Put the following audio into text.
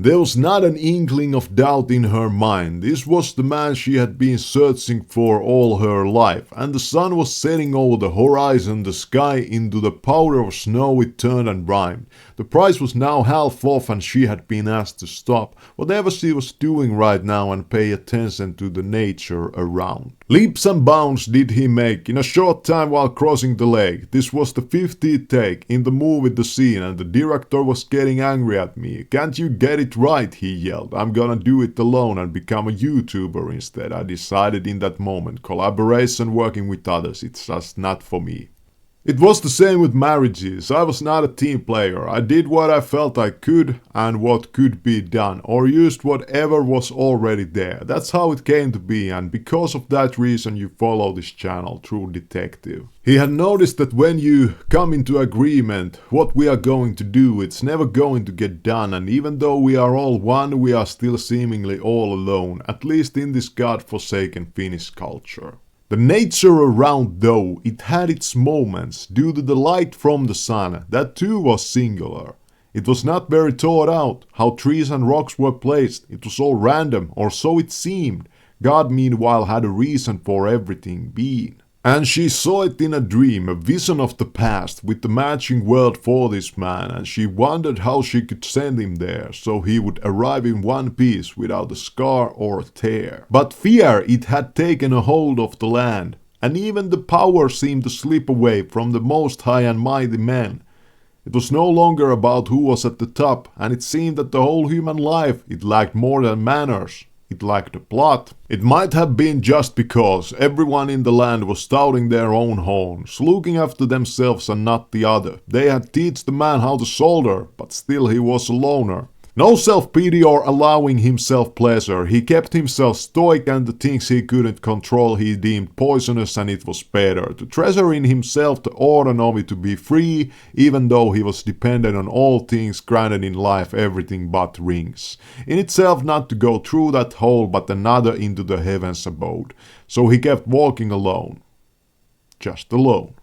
There was not an inkling of doubt in her mind. This was the man she had been searching for all her life, and the sun was setting over the horizon, the sky into the powder of snow it turned and rhymed. The price was now half off and she had been asked to stop whatever she was doing right now and pay attention to the nature around. Leaps and bounds did he make in a short time while crossing the lake. This was the 50th take in the movie The Scene, and the director was getting angry at me. "Can't you get it right?" he yelled. "I'm gonna do it alone and become a YouTuber instead." I decided in that moment, collaboration, working with others, it's just not for me. It was the same with marriages. I was not a team player. I did what I felt I could and what could be done, or used whatever was already there. That's how it came to be, and because of that reason you follow this channel, True Detective. He had noticed that when you come into agreement what we are going to do, it's never going to get done, and even though we are all one, we are still seemingly all alone, at least in this god-forsaken Finnish culture. The nature around, though, it had its moments, due to the light from the sun, that too was singular. It was not very thought out, how trees and rocks were placed, it was all random, or so it seemed. God meanwhile had a reason for everything being. And she saw it in a dream, a vision of the past, with the matching world for this man, and she wondered how she could send him there, so he would arrive in one piece, without a scar or a tear. But fear, it had taken a hold of the land, and even the power seemed to slip away from the most high and mighty men. It was no longer about who was at the top, and it seemed that the whole human life, it lacked more than manners. It lacked a plot. It might have been just because everyone in the land was touting their own horns, looking after themselves and not the other. They had taught the man how to soldier, but still he was a loner. No self-pity or allowing himself pleasure. He kept himself stoic, and the things he couldn't control he deemed poisonous, and it was better to treasure in himself the autonomy to be free, even though he was dependent on all things granted in life, everything but rings. In itself not to go through that hole but another into the heavens abode. So he kept walking alone. Just alone.